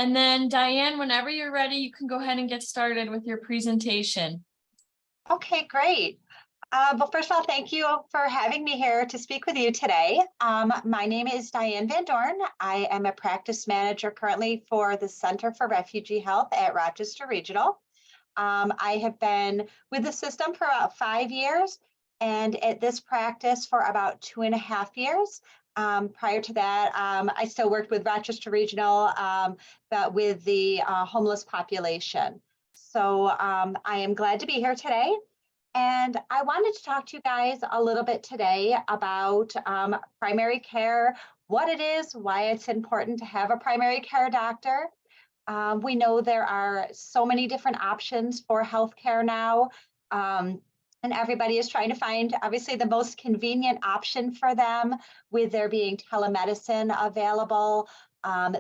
And then Diane, whenever you're ready, you can go ahead and get started with your presentation. Okay, great. Well, first of all, thank you for having me here to speak with you today. My name is Diane Van Dorn. I am a practice manager currently for the Center for Refugee Health at Rochester Regional. I have been with the system for about 5 years and at this practice for about 2.5 years. Prior to that, I still worked with Rochester Regional, but with the homeless population. So I am glad to be here today. And I wanted to talk to you guys a little bit today about primary care, what it is, why it's important to have a primary care doctor. We know there are so many different options for healthcare now, and everybody is trying to find, obviously, the most convenient option for them, with there being telemedicine available.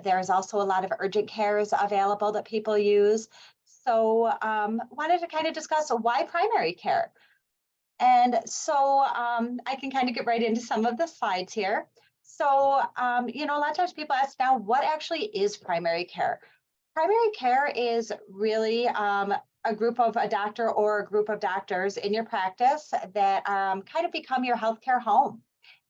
There's also a lot of urgent cares available that people use. So wanted to kind of discuss why primary care. And so I can kind of get right into some of the slides here. So, a lot of times people ask now, what actually is primary care? Primary care is really a doctor or a group of doctors in your practice that kind of become your healthcare home.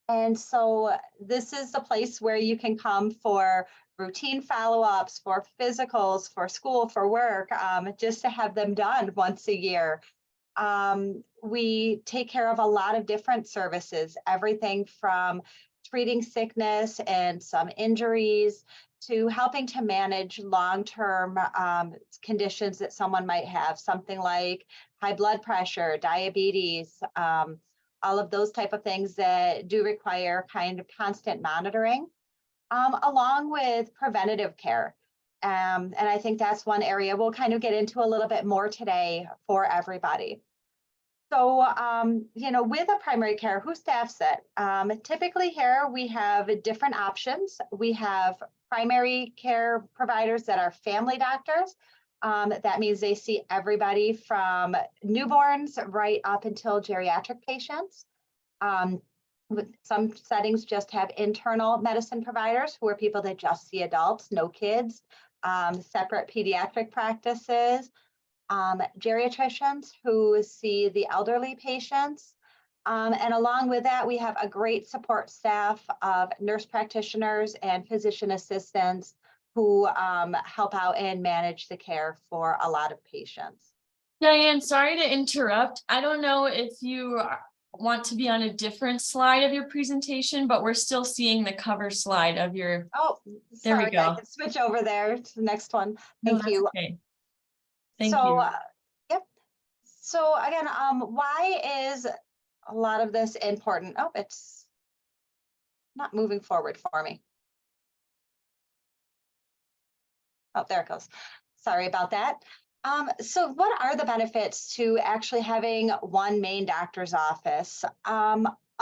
And so this is the place where you can come for routine follow-ups, for physicals, for school, for work, just to have them done once a year. We take care of a lot of different services, everything from treating sickness and some injuries to helping to manage long-term conditions that someone might have, something like high blood pressure, diabetes, all of those type of things that do require kind of constant monitoring, along with preventative care. And I think that's one area we'll kind of get into a little bit more today for everybody. So, with a primary care, who staffs it? Typically here we have different options. We have primary care providers that are family doctors. That means they see everybody from newborns right up until geriatric patients. Some settings just have internal medicine providers who are people that just see adults, no kids, separate pediatric practices, geriatricians who see the elderly patients. And along with that, we have a great support staff of nurse practitioners and physician assistants who help out and manage the care for a lot of patients. Diane, sorry to interrupt. I don't know if you want to be on a different slide of your presentation, but we're still seeing the cover slide of your. Oh, there sorry, we go. I can switch over there to the next one. Thank you. Okay. Thank you. Yep. So again, why is a lot of this important? Oh, it's not moving forward for me. Oh, there it goes. Sorry about that. So what are the benefits to actually having one main doctor's office? A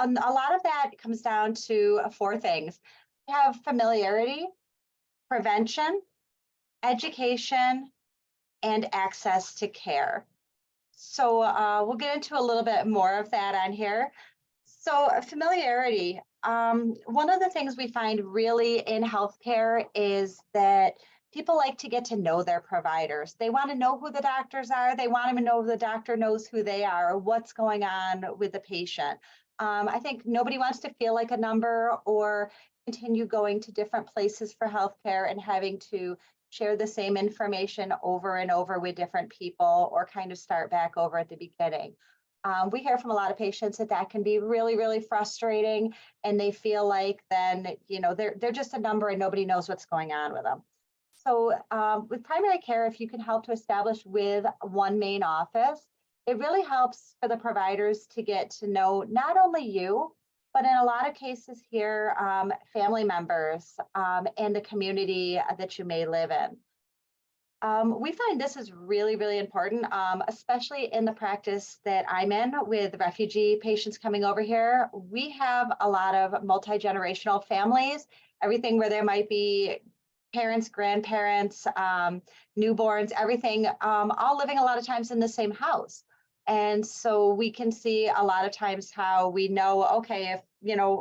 lot of that comes down to 4 things. We have familiarity, prevention, education, and access to care. So we'll get into a little bit more of that on here. So familiarity, one of the things we find really in healthcare is that people like to get to know their providers. They want to know who the doctors are. They want to know the doctor knows who they are, what's going on with the patient. I think nobody wants to feel like a number or continue going to different places for healthcare and having to share the same information over and over with different people or kind of start back over at the beginning. We hear from a lot of patients that can be really, really frustrating, and they feel like then, they're just a number and nobody knows what's going on with them. So with primary care, if you can help to establish with one main office, it really helps for the providers to get to know not only you, but in a lot of cases here, family members and the community that you may live in. We find this is really, really important, especially in the practice that I'm in with refugee patients coming over here. We have a lot of multi-generational families, everything where there might be parents, grandparents, newborns, everything, all living a lot of times in the same house. And so we can see a lot of times how we know, okay, if,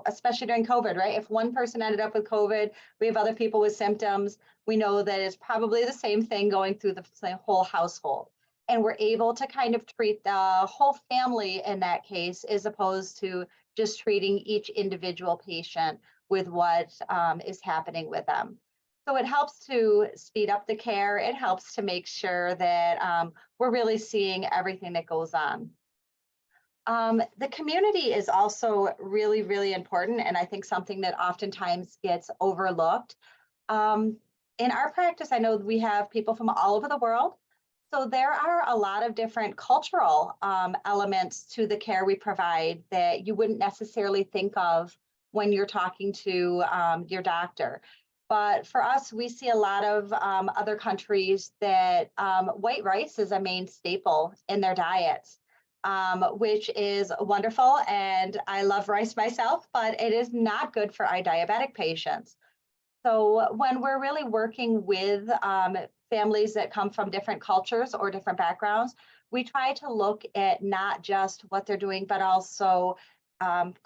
especially during COVID, right? If one person ended up with COVID, we have other people with symptoms, we know that it's probably the same thing going through the whole household. And we're able to kind of treat the whole family in that case, as opposed to just treating each individual patient with what is happening with them. So it helps to speed up the care. It helps to make sure that we're really seeing everything that goes on. The community is also really, really important, and I think something that oftentimes gets overlooked. In our practice, I know we have people from all over the world. So there are a lot of different cultural elements to the care we provide that you wouldn't necessarily think of when you're talking to your doctor. But for us, we see a lot of other countries that white rice is a main staple in their diets, which is wonderful. And I love rice myself, but it is not good for our diabetic patients. So when we're really working with families that come from different cultures or different backgrounds, we try to look at not just what they're doing, but also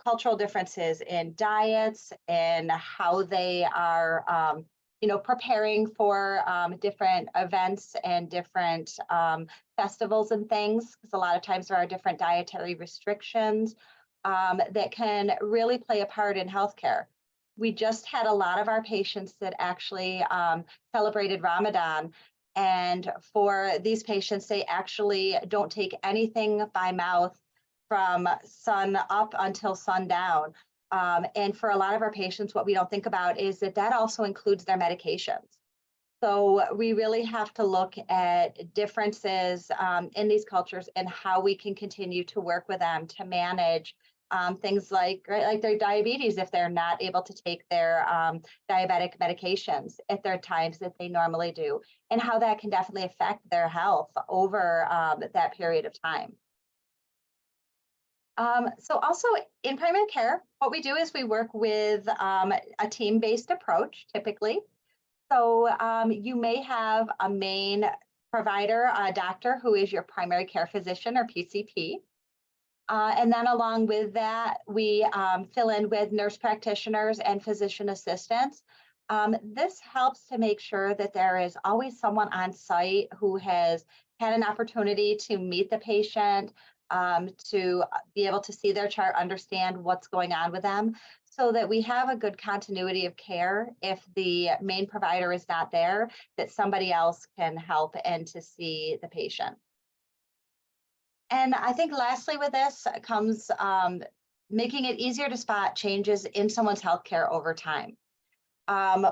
cultural differences in diets and how they are, preparing for different events and different festivals and things. Because a lot of times there are different dietary restrictions that can really play a part in healthcare. We just had a lot of our patients that actually celebrated Ramadan. And for these patients, they actually don't take anything by mouth from sun up until sundown. And for a lot of our patients, what we don't think about is that that also includes their medications. So we really have to look at differences in these cultures and how we can continue to work with them to manage things like their diabetes if they're not able to take their diabetic medications at their times that they normally do, and how that can definitely affect their health over that period of time. So also in primary care, what we do is we work with a team-based approach typically. So you may have a main provider, a doctor who is your primary care physician or PCP. And then along with that, we fill in with nurse practitioners and physician assistants. This helps to make sure that there is always someone on site who has had an opportunity to meet the patient, to be able to see their chart, understand what's going on with them, so that we have a good continuity of care. If the main provider is not there, that somebody else can help and to see the patient. And I think lastly with this comes making it easier to spot changes in someone's healthcare over time.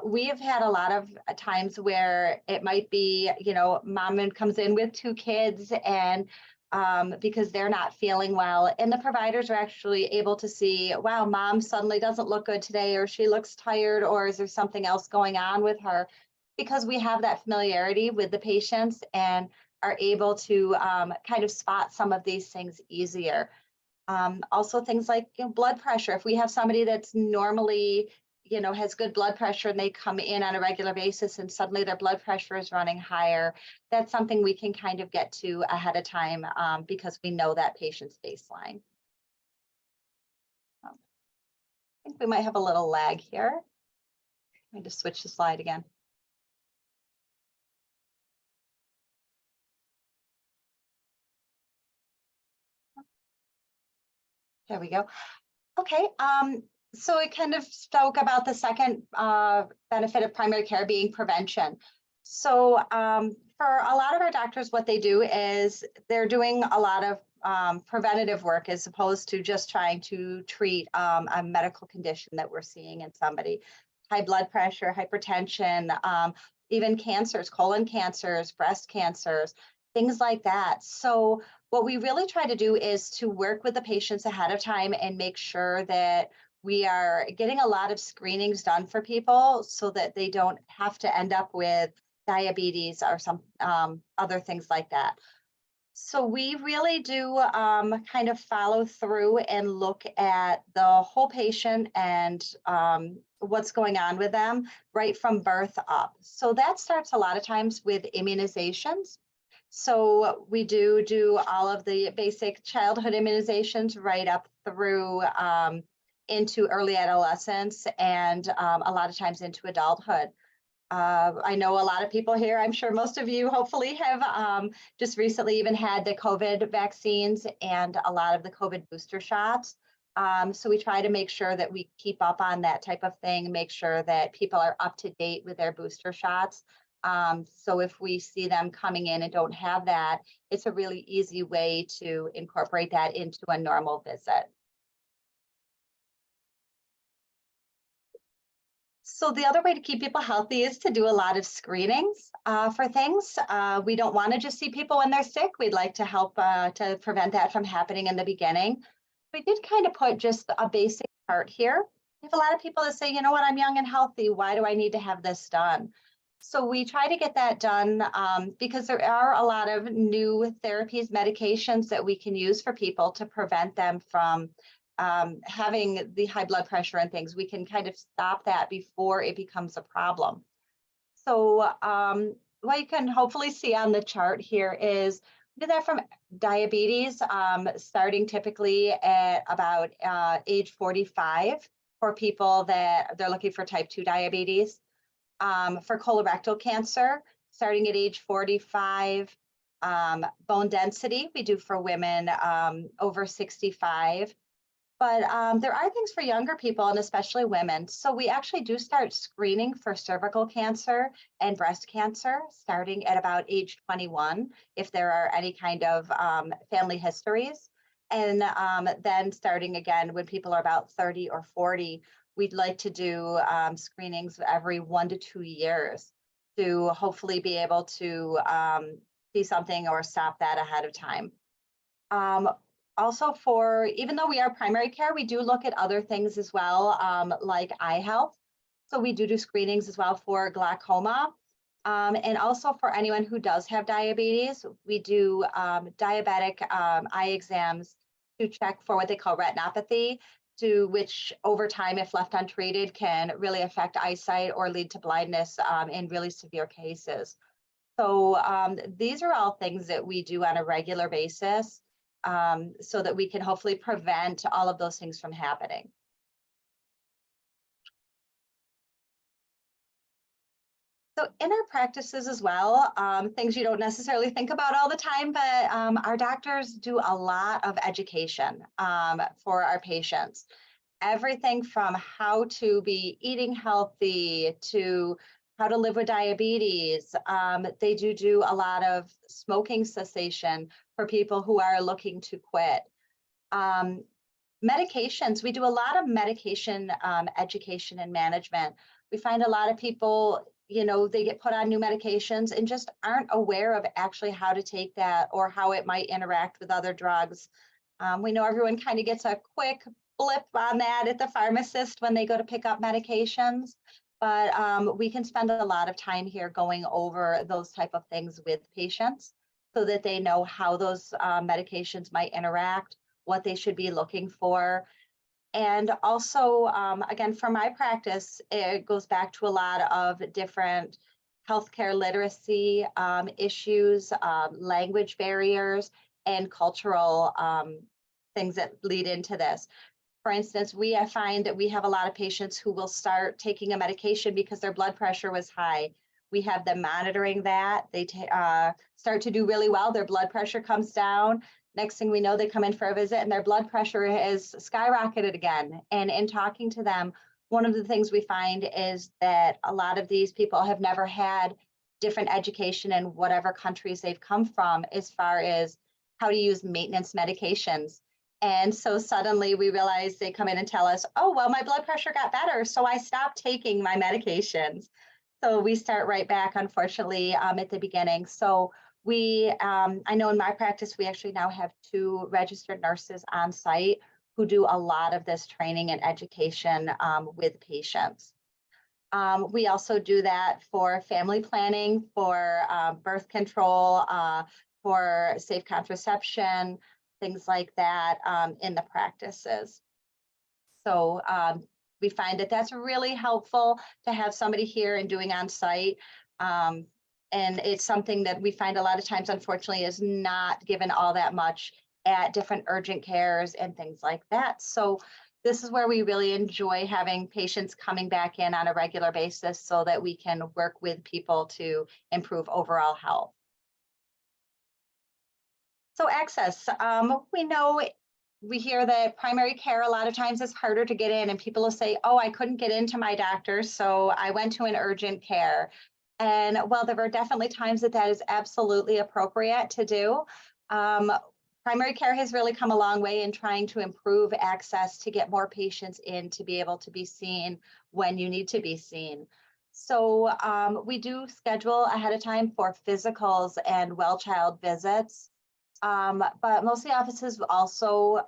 We have had a lot of times where it might be, mom comes in with 2 kids and because they're not feeling well, and the providers are actually able to see, wow, mom suddenly doesn't look good today, or she looks tired, or is there something else going on with her? Because we have that familiarity with the patients and are able to kind of spot some of these things easier. Also things like blood pressure. If we have somebody that's normally, has good blood pressure and they come in on a regular basis and suddenly their blood pressure is running higher, that's something we can kind of get to ahead of time because we know that patient's baseline. I think we might have a little lag here. Let me just switch the slide again. There we go. Okay, so we kind of spoke about the second benefit of primary care being prevention. So for a lot of our doctors, what they do is they're doing a lot of preventative work as opposed to just trying to treat a medical condition that we're seeing in somebody. High blood pressure, hypertension, even cancers, colon cancers, breast cancers, things like that. So what we really try to do is to work with the patients ahead of time and make sure that we are getting a lot of screenings done for people so that they don't have to end up with diabetes or some other things like that. So we really do kind of follow through and look at the whole patient and what's going on with them right from birth up. So that starts a lot of times with immunizations. So we do all of the basic childhood immunizations right up through into early adolescence and a lot of times into adulthood. I know a lot of people here, I'm sure most of you hopefully have just recently even had the COVID vaccines and a lot of the COVID booster shots. So we try to make sure that we keep up on that type of thing, make sure that people are up to date with their booster shots. So if we see them coming in and don't have that, it's a really easy way to incorporate that into a normal visit. So the other way to keep people healthy is to do a lot of screenings for things. We don't want to just see people when they're sick. We'd like to help to prevent that from happening in the beginning. We did kind of put just a basic chart here. We have a lot of people that say, you know what, I'm young and healthy. Why do I need to have this done? So we try to get that done because there are a lot of new therapies, medications that we can use for people to prevent them from having the high blood pressure and things. We can kind of stop that before it becomes a problem. So what you can hopefully see on the chart here is we do that from diabetes, starting typically at about age 45 for people that they're looking for type 2 diabetes. For colorectal cancer, starting at age 45, bone density, we do for women over 65. But there are things for younger people and especially women. So we actually do start screening for cervical cancer and breast cancer starting at about age 21, if there are any kind of family histories. And then starting again when people are about 30 or 40, we'd like to do screenings every 1 to 2 years to hopefully be able to see something or stop that ahead of time. Also for, even though we are primary care, we do look at other things as well, like eye health. So we do screenings as well for glaucoma. And also for anyone who does have diabetes, we do diabetic eye exams to check for what they call retinopathy, to which over time, if left untreated, can really affect eyesight or lead to blindness in really severe cases. So these are all things that we do on a regular basis so that we can hopefully prevent all of those things from happening. So in our practices as well, things you don't necessarily think about all the time, but our doctors do a lot of education for our patients. Everything from how to be eating healthy to how to live with diabetes. They do a lot of smoking cessation for people who are looking to quit. Medications, we do a lot of medication education and management. We find a lot of people, you know, they get put on new medications and just aren't aware of actually how to take that or how it might interact with other drugs. We know everyone kind of gets a quick blip on that at the pharmacist when they go to pick up medications, but we can spend a lot of time here going over those type of things with patients so that they know how those medications might interact, what they should be looking for. And also, again, for my practice, it goes back to a lot of different healthcare literacy issues, language barriers, and cultural things that lead into this. For instance, we find that we have a lot of patients who will start taking a medication because their blood pressure was high. We have them monitoring that. They start to do really well. Their blood pressure comes down. Next thing we know, they come in for a visit and their blood pressure has skyrocketed again. And in talking to them, one of the things we find is that a lot of these people have never had different education in whatever countries they've come from as far as how to use maintenance medications. And so suddenly we realize they come in and tell us, oh, well, my blood pressure got better, so I stopped taking my medications. So we start right back, unfortunately, at the beginning. So we, I know in my practice, we actually now have 2 registered nurses on site who do a lot of this training and education with patients. We also do that for family planning, for birth control, for safe contraception, things like that in the practices. So we find that that's really helpful to have somebody here and doing on site. And it's something that we find a lot of times, unfortunately, is not given all that much at different urgent cares and things like that. So this is where we really enjoy having patients coming back in on a regular basis so that we can work with people to improve overall health. So access, we know, we hear that primary care a lot of times is harder to get in, and people will say, oh, I couldn't get into my doctor, so I went to an urgent care. And while there are definitely times that that is absolutely appropriate to do, um, primary care has really come a long way in trying to improve access to get more patients in to be able to be seen when you need to be seen. So we do schedule ahead of time for physicals and well child visits. But most of the offices also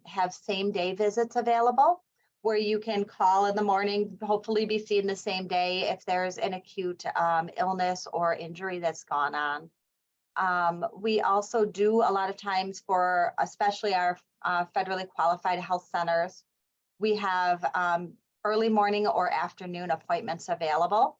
have same day visits available where you can call in the morning, hopefully be seen the same day if there's an acute illness or injury that's gone on. We also do a lot of times for especially our federally qualified health centers, we have early morning or afternoon appointments available.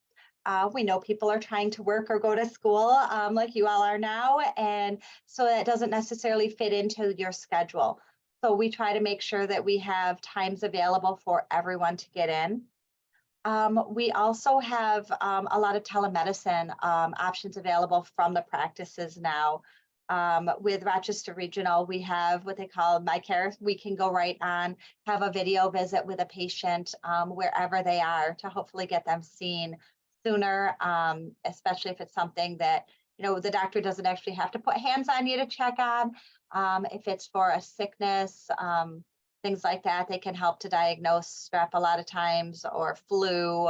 We know people are trying to work or go to school like you all are now, and so that doesn't necessarily fit into your schedule. So we try to make sure that we have times available for everyone to get in. We also have a lot of telemedicine options available from the practices now. With Rochester Regional, we have what they call My Care. We can go right on, have a video visit with a patient wherever they are to hopefully get them seen sooner, especially if it's something that, you know, the doctor doesn't actually have to put hands on you to check on. If it's for a sickness, things like that, they can help to diagnose strep a lot of times or flu,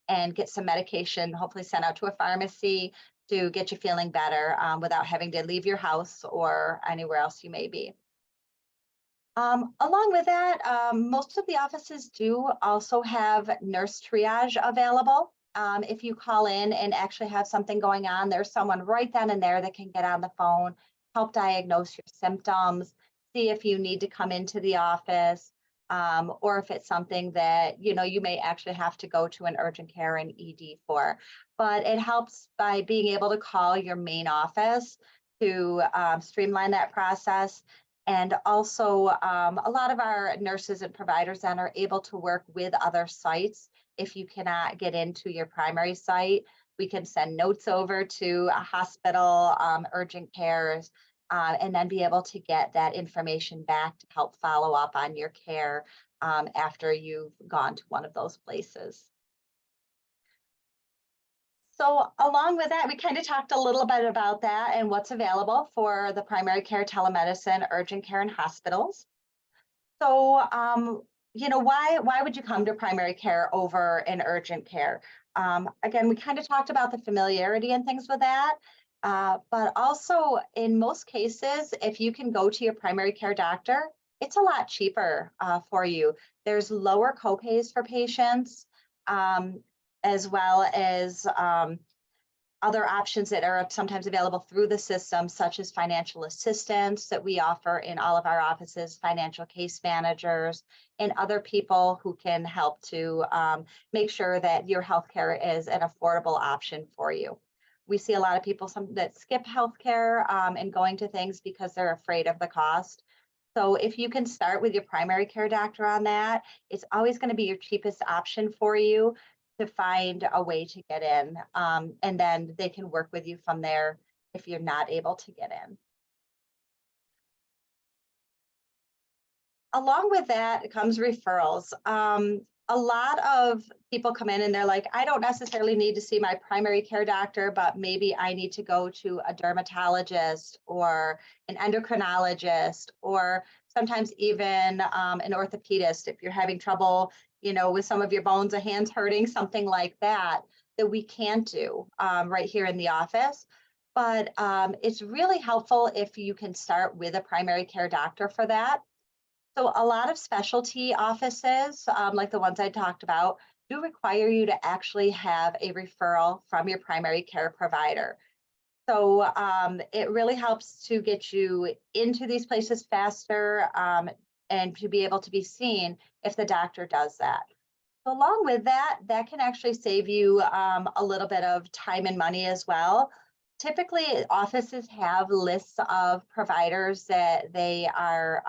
and get some medication, hopefully sent out to a pharmacy to get you feeling better without having to leave your house or anywhere else you may be. Along with that, most of the offices do also have nurse triage available. If you call in and actually have something going on, there's someone right then and there that can get on the phone, help diagnose your symptoms, see if you need to come into the office, or if it's something that, you know, you may actually have to go to an urgent care and ED for. But it helps by being able to call your main office to streamline that process. And also, a lot of our nurses and providers then are able to work with other sites. If you cannot get into your primary site, we can send notes over to a hospital, urgent cares, and then be able to get that information back to help follow up on your care after you've gone to one of those places. So along with that, we kind of talked a little bit about that and what's available for the primary care, telemedicine, urgent care, and hospitals. So, you know, why would you come to primary care over an urgent care? Again, we kind of talked about the familiarity and things with that. But also in most cases, if you can go to your primary care doctor, it's a lot cheaper for you. There's lower copays for patients, as well as other options that are sometimes available through the system, such as financial assistance that we offer in all of our offices, financial case managers, and other people who can help to make sure that your healthcare is an affordable option for you. We see a lot of people that skip healthcare and going to things because they're afraid of the cost. So if you can start with your primary care doctor on that, it's always going to be your cheapest option for you to find a way to get in. And then they can work with you from there if you're not able to get in. Along with that comes referrals. A lot of people come in and they're like, I don't necessarily need to see my primary care doctor, but maybe I need to go to a dermatologist or an endocrinologist, or sometimes even an orthopedist if you're having trouble, you know, with some of your bones or hands hurting, something like that, that we can't do right here in the office. But it's really helpful if you can start with a primary care doctor for that. So a lot of specialty offices, like the ones I talked about, do require you to actually have a referral from your primary care provider. So it really helps to get you into these places faster and to be able to be seen if the doctor does that. Along with that, that can actually save you a little bit of time and money as well. Typically, offices have lists of providers that they are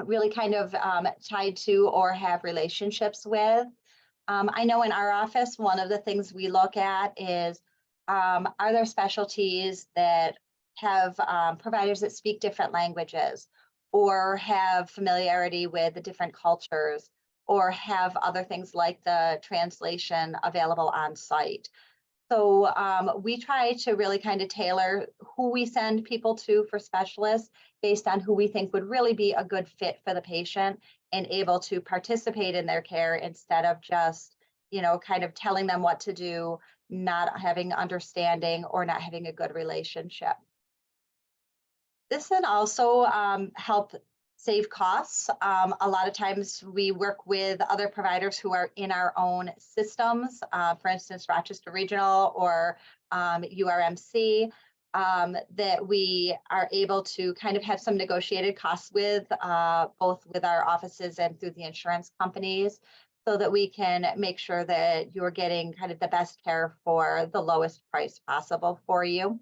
really kind of tied to or have relationships with. I know in our office, one of the things we look at is, are there specialties that have providers that speak different languages or have familiarity with the different cultures or have other things like the translation available on site. So we try to really kind of tailor who we send people to for specialists based on who we think would really be a good fit for the patient and able to participate in their care instead of just, kind of telling them what to do, not having understanding or not having a good relationship. This can also help save costs. A lot of times we work with other providers who are in our own systems, for instance, Rochester Regional or URMC, that we are able to kind of have some negotiated costs with, both with our offices and through the insurance companies, so that we can make sure that you're getting kind of the best care for the lowest price possible for you.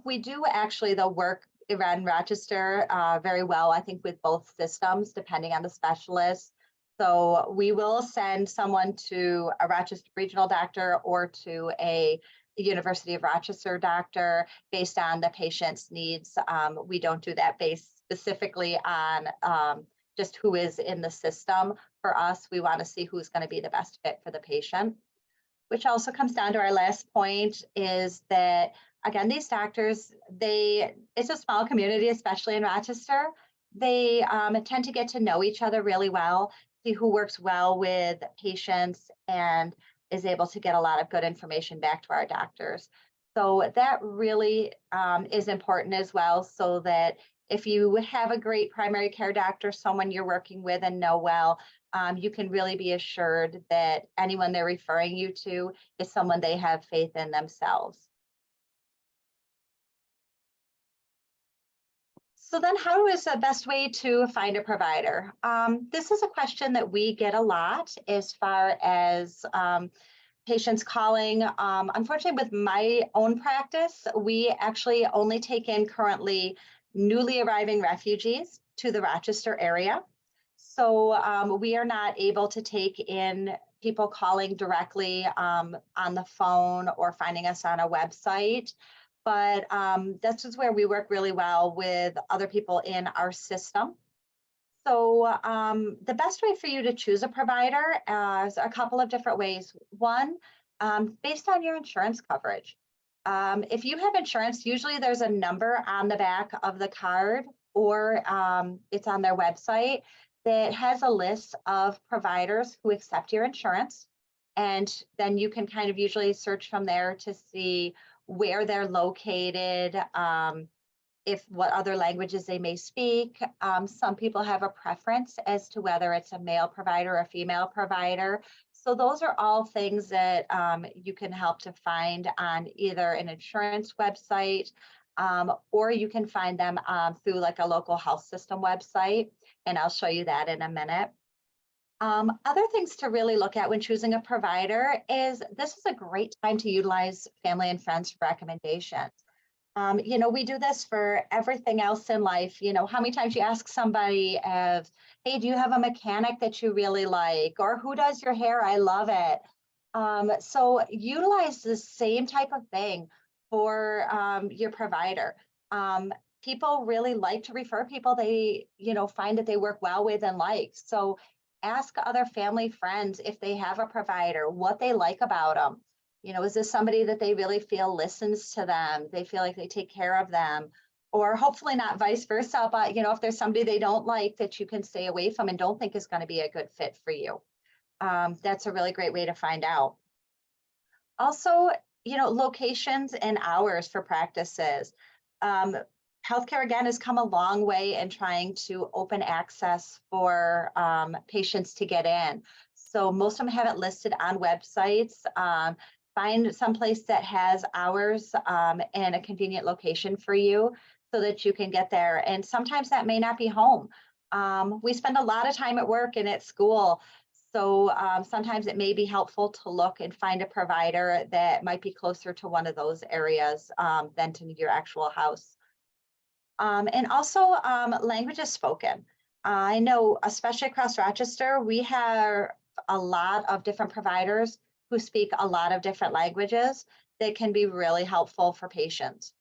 We do actually the work around Rochester very well, I think, with both systems, depending on the specialist. So we will send someone to a Rochester regional doctor or to a University of Rochester doctor based on the patient's needs. We don't do that based specifically on just who is in the system. For us, we want to see who's going to be the best fit for the patient, which also comes down to our last point is that, again, these doctors, it's a small community, especially in Rochester. They tend to get to know each other really well, see who works well with patients and is able to get a lot of good information back to our doctors. So that really is important as well, so that if you have a great primary care doctor, someone you're working with and know well, you can really be assured that anyone they're referring you to is someone they have faith in themselves. So then how is the best way to find a provider? This is a question that we get a lot as far as patients calling. Unfortunately, with my own practice, we actually only take in currently newly arriving refugees to the Rochester area. So we are not able to take in people calling directly on the phone or finding us on a website. But this is where we work really well with other people in our system. So the best way for you to choose a provider is a couple of different ways. One, based on your insurance coverage. If you have insurance, usually there's a number on the back of the card or it's on their website that has a list of providers who accept your insurance. And then you can kind of usually search from there to see where they're located, if what other languages they may speak. Some people have a preference as to whether it's a male provider or a female provider. So those are all things that you can help to find on either an insurance website or you can find them through like a local health system website. And I'll show you that in a minute. Other things to really look at when choosing a provider is this is a great time to utilize family and friends recommendations. We do this for everything else in life. How many times you ask somebody as, hey, do you have a mechanic that you really like? Or who does your hair? I love it. So utilize the same type of thing for your provider. People really like to refer people they, find that they work well with and like. So ask other family friends if they have a provider, what they like about them. Is this somebody that they really feel listens to them? They feel like they take care of them, or hopefully not vice versa. But, if there's somebody they don't like that you can stay away from and don't think is going to be a good fit for you. That's a really great way to find out. Also, locations and hours for practices. Healthcare, again, has come a long way in trying to open access for patients to get in. So most of them have it listed on websites. Find someplace that has hours and a convenient location for you so that you can get there. And sometimes that may not be home. We spend a lot of time at work and at school. So sometimes it may be helpful to look and find a provider that might be closer to one of those areas than to your actual house. And also languages spoken. I know, especially across Rochester, we have a lot of different providers who speak a lot of different languages that can be really helpful for patients.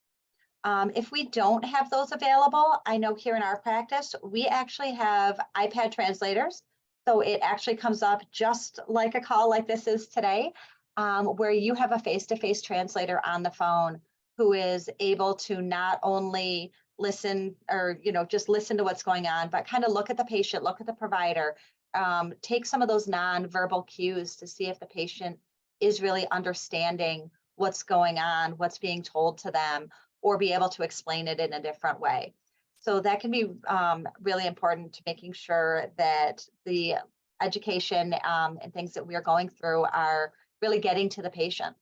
If we don't have those available, I know here in our practice, we actually have iPad translators. So it actually comes up just like a call like this is today, where you have a face-to-face translator on the phone who is able to not only listen or, just listen to what's going on, but kind of look at the patient, look at the provider, take some of those non-verbal cues to see if the patient is really understanding what's going on, what's being told to them, or be able to explain it in a different way. So that can be really important to making sure that the education and things that we are going through are really getting to the patient.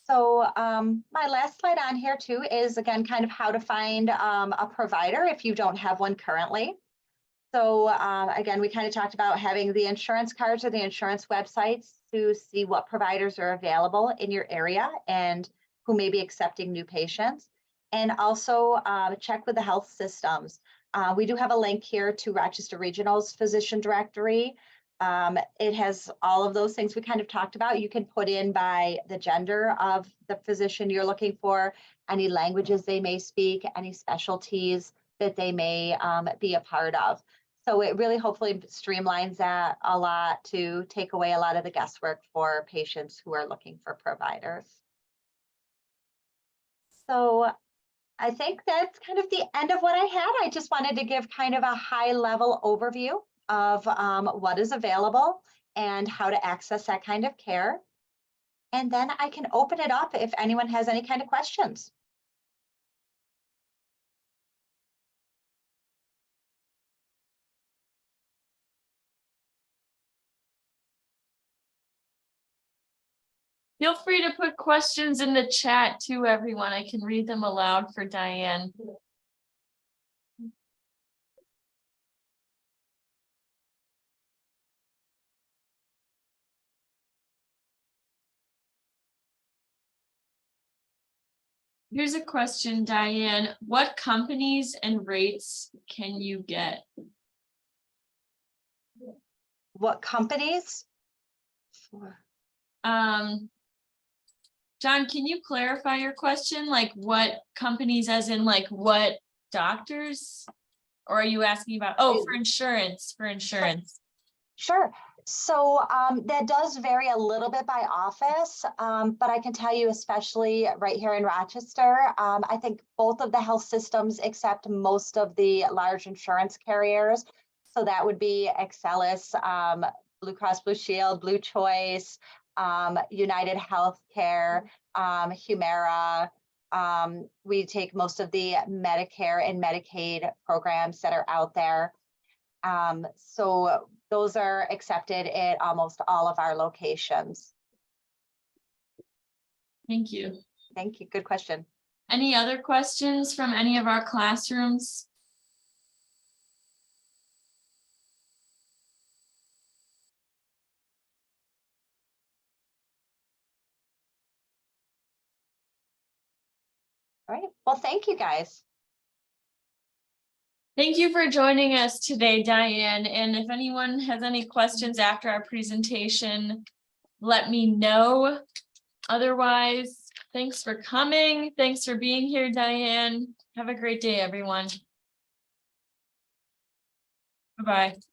So my last slide on here too is again kind of how to find a provider if you don't have one currently. So again, we kind of talked about having the insurance cards or the insurance websites to see what providers are available in your area and who may be accepting new patients. And also check with the health systems. We do have a link here to Rochester Regional's physician directory. It has all of those things we kind of talked about. You can put in by the gender of the physician you're looking for, any languages they may speak, any specialties that they may be a part of. So it really hopefully streamlines that a lot to take away a lot of the guesswork for patients who are looking for providers. So I think that's kind of the end of what I had. I just wanted to give kind of a high level overview of what is available and how to access that kind of care. And then I can open it up if anyone has any kind of questions. Feel free to put questions in the chat too, everyone. I can read them aloud for Diane. Here's a question, Diane. What companies and rates can you get? What companies? John, can you clarify your question? Like what companies as in like what doctors? Or are you asking about, for insurance, Sure. So that does vary a little bit by office, but I can tell you, especially right here in Rochester, I think both of the health systems accept most of the large insurance carriers. So that would be Excelis, Blue Cross Blue Shield, Blue Choice, United Healthcare, Humira. We take most of the Medicare and Medicaid programs that are out there. So those are accepted at almost all of our locations. Thank you. Thank you. Good question. Any other questions from any of our classrooms? All right. Well, thank you guys. Thank you for joining us today, Diane. And if anyone has any questions after our presentation, let me know. Otherwise, thanks for coming. Thanks for being here, Diane. Have a great day, everyone. Bye-bye.